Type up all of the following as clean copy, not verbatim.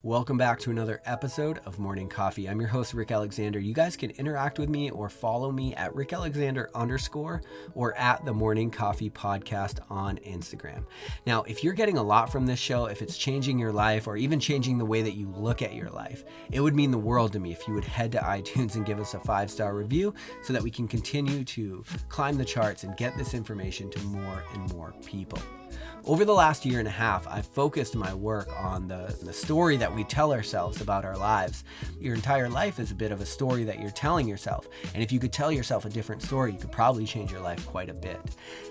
Welcome back to another episode of Morning Coffee. I'm your host, Rick Alexander. You guys can interact with me or follow me at @RickAlexander_ or at the Morning Coffee Podcast on Instagram. Now, if you're getting a lot from this show, if it's changing your life or even changing the way that you look at your life, it would mean the world to me if you would head to iTunes and give us a 5-star review so that we can continue to climb the charts and get this information to more and more people. Over the last year and a half, I've focused my work on the story that we tell ourselves about our lives. Your entire life is a bit of a story that you're telling yourself. And if you could tell yourself a different story, you could probably change your life quite a bit.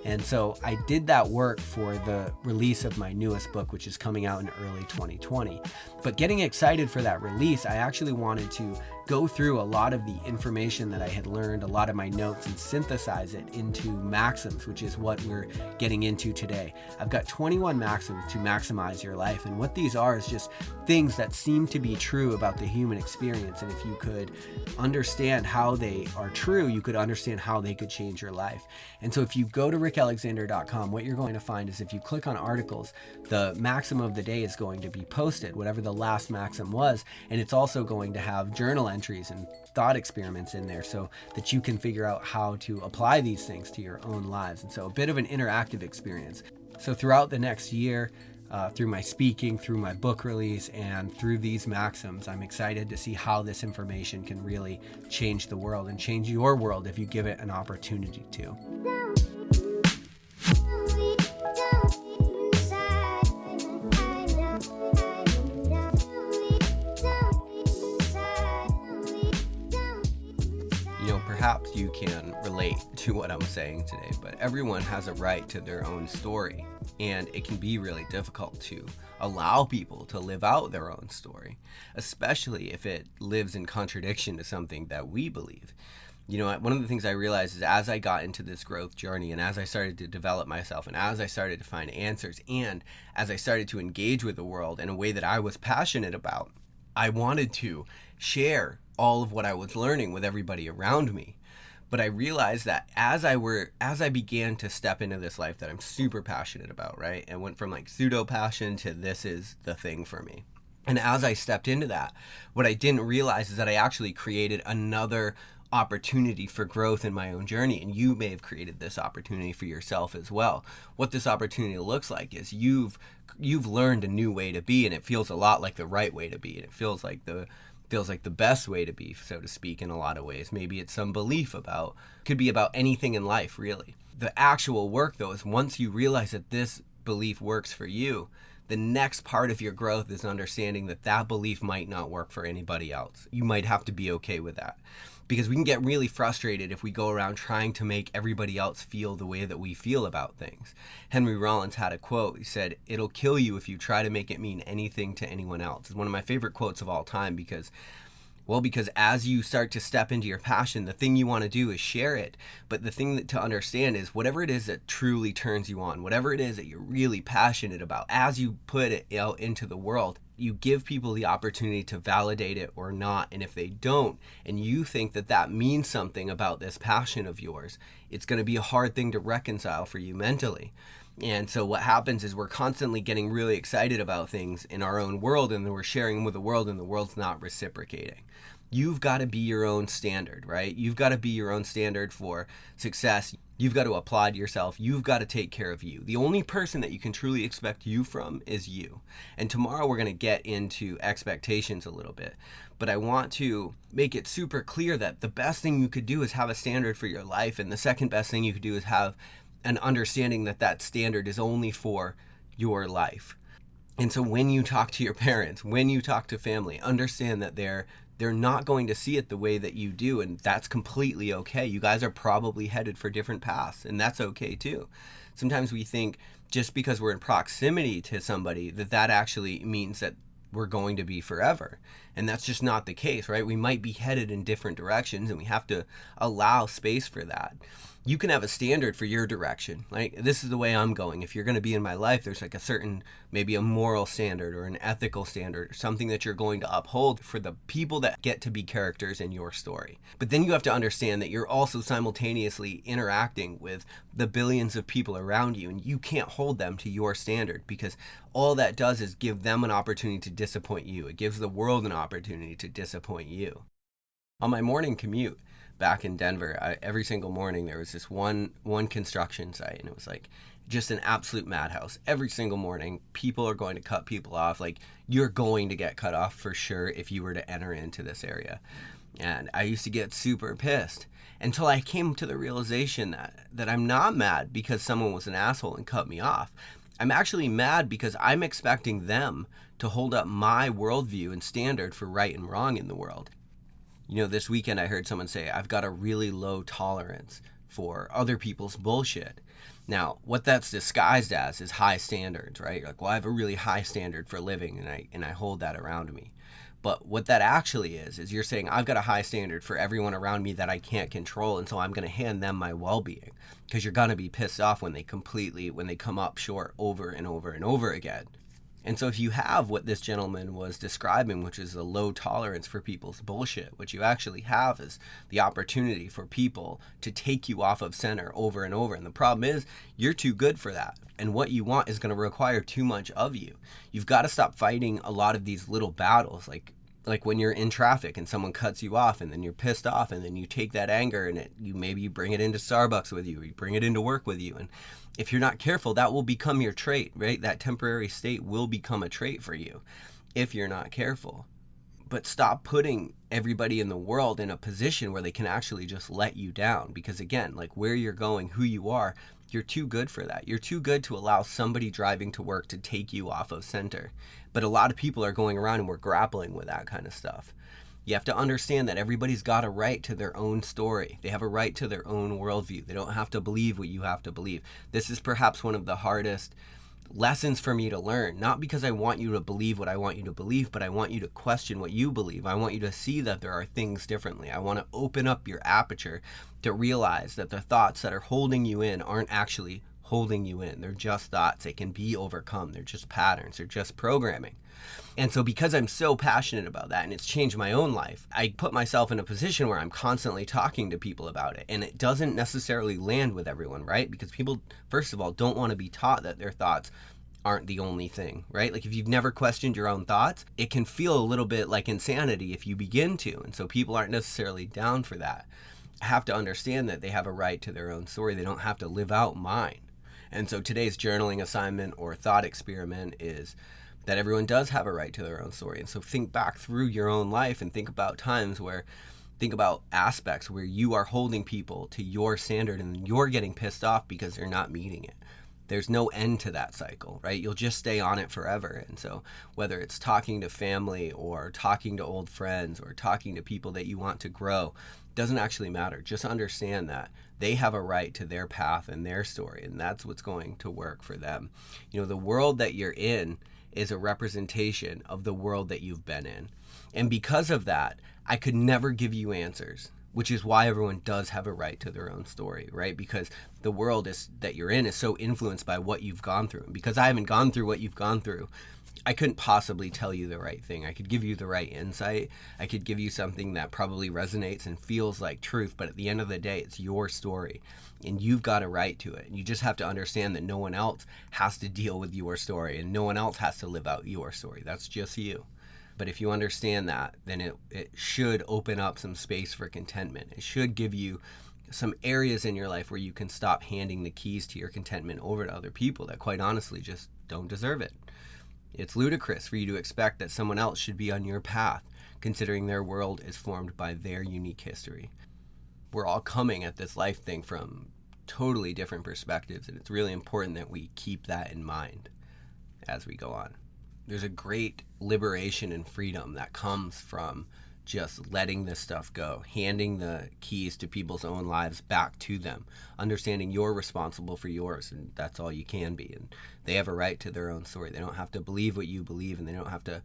And so I did that work for the release of my newest book, which is coming out in early 2020. But getting excited for that release, I actually wanted to go through a lot of the information that I had learned, a lot of my notes, and synthesize it into maxims, which is what we're getting into today. I've got 21 maxims to maximize your life, and what these are is just things that seem to be true about the human experience. And if you could understand how they are true, you could understand how they could change your life. And so if you go to rickalexander.com, what you're going to find is if you click on articles, the maxim of the day is going to be posted, whatever the last maxim was, and it's also going to have journal entries and thought experiments in there so that you can figure out how to apply these things to your own lives. And so a bit of an interactive experience. So throughout the next year, through my speaking, through my book release, and through these maxims, I'm excited to see how this information can really change the world and change your world if you give it an opportunity to. Perhaps you can relate to what I'm saying today, but everyone has a right to their own story, and it can be really difficult to allow people to live out their own story, especially if it lives in contradiction to something that we believe. One of the things I realized is as I got into this growth journey and as I started to develop myself and as I started to find answers and as I started to engage with the world in a way that I was passionate about, I wanted to share all of what I was learning with everybody around me. But I realized that as I began to step into this life that I'm super passionate about, right? And went from like pseudo passion to this is the thing for me. And as I stepped into that, what I didn't realize is that I actually created another opportunity for growth in my own journey. And you may have created this opportunity for yourself as well. What this opportunity looks like is you've learned a new way to be, and it feels a lot like the right way to be. And it feels like the best way to be, so to speak, in a lot of ways. Maybe it's some belief could be about anything in life, really. The actual work, though, is once you realize that this belief works for you, the next part of your growth is understanding that that belief might not work for anybody else. You might have to be okay with that. Because we can get really frustrated if we go around trying to make everybody else feel the way that we feel about things. Henry Rollins had a quote. He said, "It'll kill you if you try to make it mean anything to anyone else." It's one of my favorite quotes of all time because as you start to step into your passion, the thing you want to do is share it. But the thing to understand is whatever it is that truly turns you on, whatever it is that you're really passionate about, as you put it out into the world, you give people the opportunity to validate it or not. And if they don't, and you think that that means something about this passion of yours, it's going to be a hard thing to reconcile for you mentally. And so what happens is we're constantly getting really excited about things in our own world, and then we're sharing them with the world, and the world's not reciprocating. You've got to be your own standard, right? You've got to be your own standard for success. You've got to applaud yourself. You've got to take care of you. The only person that you can truly expect you from is you. And tomorrow we're going to get into expectations a little bit. But I want to make it super clear that the best thing you could do is have a standard for your life. And the second best thing you could do is have an understanding that that standard is only for your life. And so when you talk to your parents, when you talk to family, understand that they're not going to see it the way that you do, and that's completely okay. You guys are probably headed for different paths, and that's okay too. Sometimes we think just because we're in proximity to somebody that actually means that we're going to be forever, and that's just not the case, right? We might be headed in different directions, and we have to allow space for that. You can have a standard for your direction. Like, this is the way I'm going. If you're going to be in my life, there's like a certain, maybe a moral standard or an ethical standard, or something that you're going to uphold for the people that get to be characters in your story. But then you have to understand that you're also simultaneously interacting with the billions of people around you, and you can't hold them to your standard, because all that does is give them an opportunity to disappoint you. It gives the world an opportunity to disappoint you. On my morning commute back in Denver, every single morning there was this one construction site, and it was like just an absolute madhouse. Every single morning, people are going to cut people off. Like, you're going to get cut off for sure if you were to enter into this area. And I used to get super pissed until I came to the realization that I'm not mad because someone was an asshole and cut me off. I'm actually mad because I'm expecting them to hold up my worldview and standard for right and wrong in the world. You know, this weekend I heard someone say, I've got a really low tolerance for other people's bullshit. Now, what that's disguised as is high standards, right? Like, well, I have a really high standard for living, and I hold that around me. But what that actually is you're saying, I've got a high standard for everyone around me that I can't control, and so I'm going to hand them my well-being, because you're going to be pissed off when they come up short over and over and over again. And so if you have what this gentleman was describing, which is a low tolerance for people's bullshit, what you actually have is the opportunity for people to take you off of center over and over. And the problem is, you're too good for that. And what you want is going to require too much of you. You've got to stop fighting a lot of these little battles, like when you're in traffic and someone cuts you off, and then you're pissed off, and then you take that anger and you bring it into Starbucks with you, or you bring it into work with you. And if you're not careful, that will become your trait, right? That temporary state will become a trait for you if you're not careful. But stop putting everybody in the world in a position where they can actually just let you down. Because again, like, where you're going, who you are, you're too good for that. You're too good to allow somebody driving to work to take you off of center. But a lot of people are going around and we're grappling with that kind of stuff. You have to understand that everybody's got a right to their own story. They have a right to their own worldview. They don't have to believe what you have to believe. This is perhaps one of the hardest lessons for me to learn, not because I want you to believe what I want you to believe, but I want you to question what you believe. I want you to see that there are things differently. I want to open up your aperture to realize that the thoughts that are holding you in aren't actually holding you in. They're just thoughts. They can be overcome. They're just patterns. They're just programming. And so because I'm so passionate about that, and it's changed my own life, I put myself in a position where I'm constantly talking to people about it. And it doesn't necessarily land with everyone, right? Because people, first of all, don't want to be taught that their thoughts aren't the only thing, right? Like, if you've never questioned your own thoughts, it can feel a little bit like insanity if you begin to. And so people aren't necessarily down for that. I have to understand that they have a right to their own story. They don't have to live out mine. And so today's journaling assignment or thought experiment is that everyone does have a right to their own story. And so think back through your own life and think about aspects where you are holding people to your standard and you're getting pissed off because they're not meeting it. There's no end to that cycle, right? You'll just stay on it forever. And so whether it's talking to family or talking to old friends or talking to people that you want to grow, doesn't actually matter. Just understand that they have a right to their path and their story, and that's what's going to work for them. You know, the world that you're in is a representation of the world that you've been in. And because of that, I could never give you answers, which is why everyone does have a right to their own story, right? Because the world that you're in is so influenced by what you've gone through. And because I haven't gone through what you've gone through, I couldn't possibly tell you the right thing. I could give you the right insight. I could give you something that probably resonates and feels like truth, but at the end of the day, it's your story and you've got a right to it. And you just have to understand that no one else has to deal with your story and no one else has to live out your story. That's just you. But if you understand that, then it should open up some space for contentment. It should give you some areas in your life where you can stop handing the keys to your contentment over to other people that quite honestly just don't deserve it. It's ludicrous for you to expect that someone else should be on your path, considering their world is formed by their unique history. We're all coming at this life thing from totally different perspectives, and it's really important that we keep that in mind as we go on. There's a great liberation and freedom that comes from just letting this stuff go, handing the keys to people's own lives back to them, understanding you're responsible for yours, and that's all you can be. And they have a right to their own story. They don't have to believe what you believe, and they don't have to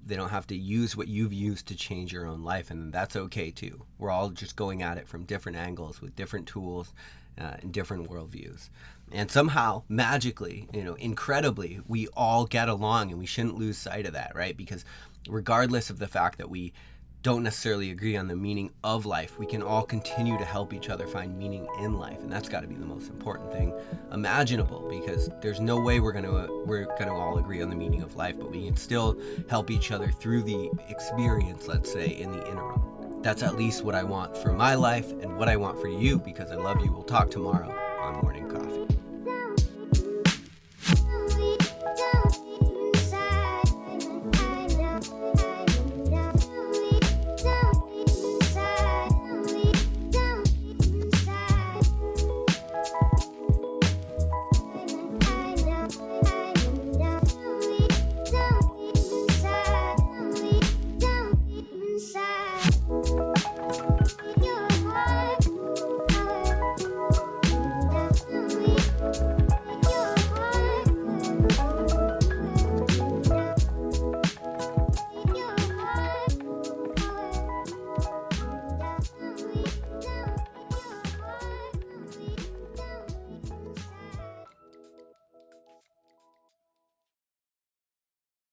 They don't have to use what you've used to change your own life, and that's okay too. We're all just going at it from different angles with different tools and different worldviews. And somehow, magically, incredibly, we all get along, and we shouldn't lose sight of that, right? Because regardless of the fact that we don't necessarily agree on the meaning of life, we can all continue to help each other find meaning in life, and that's got to be the most important thing imaginable, because there's no way we're gonna all agree on the meaning of life, but we can still help each other through the experience, let's say, in the interim. That's at least what I want for my life and what I want for you, because I love you. We'll talk tomorrow on Morning Coffee.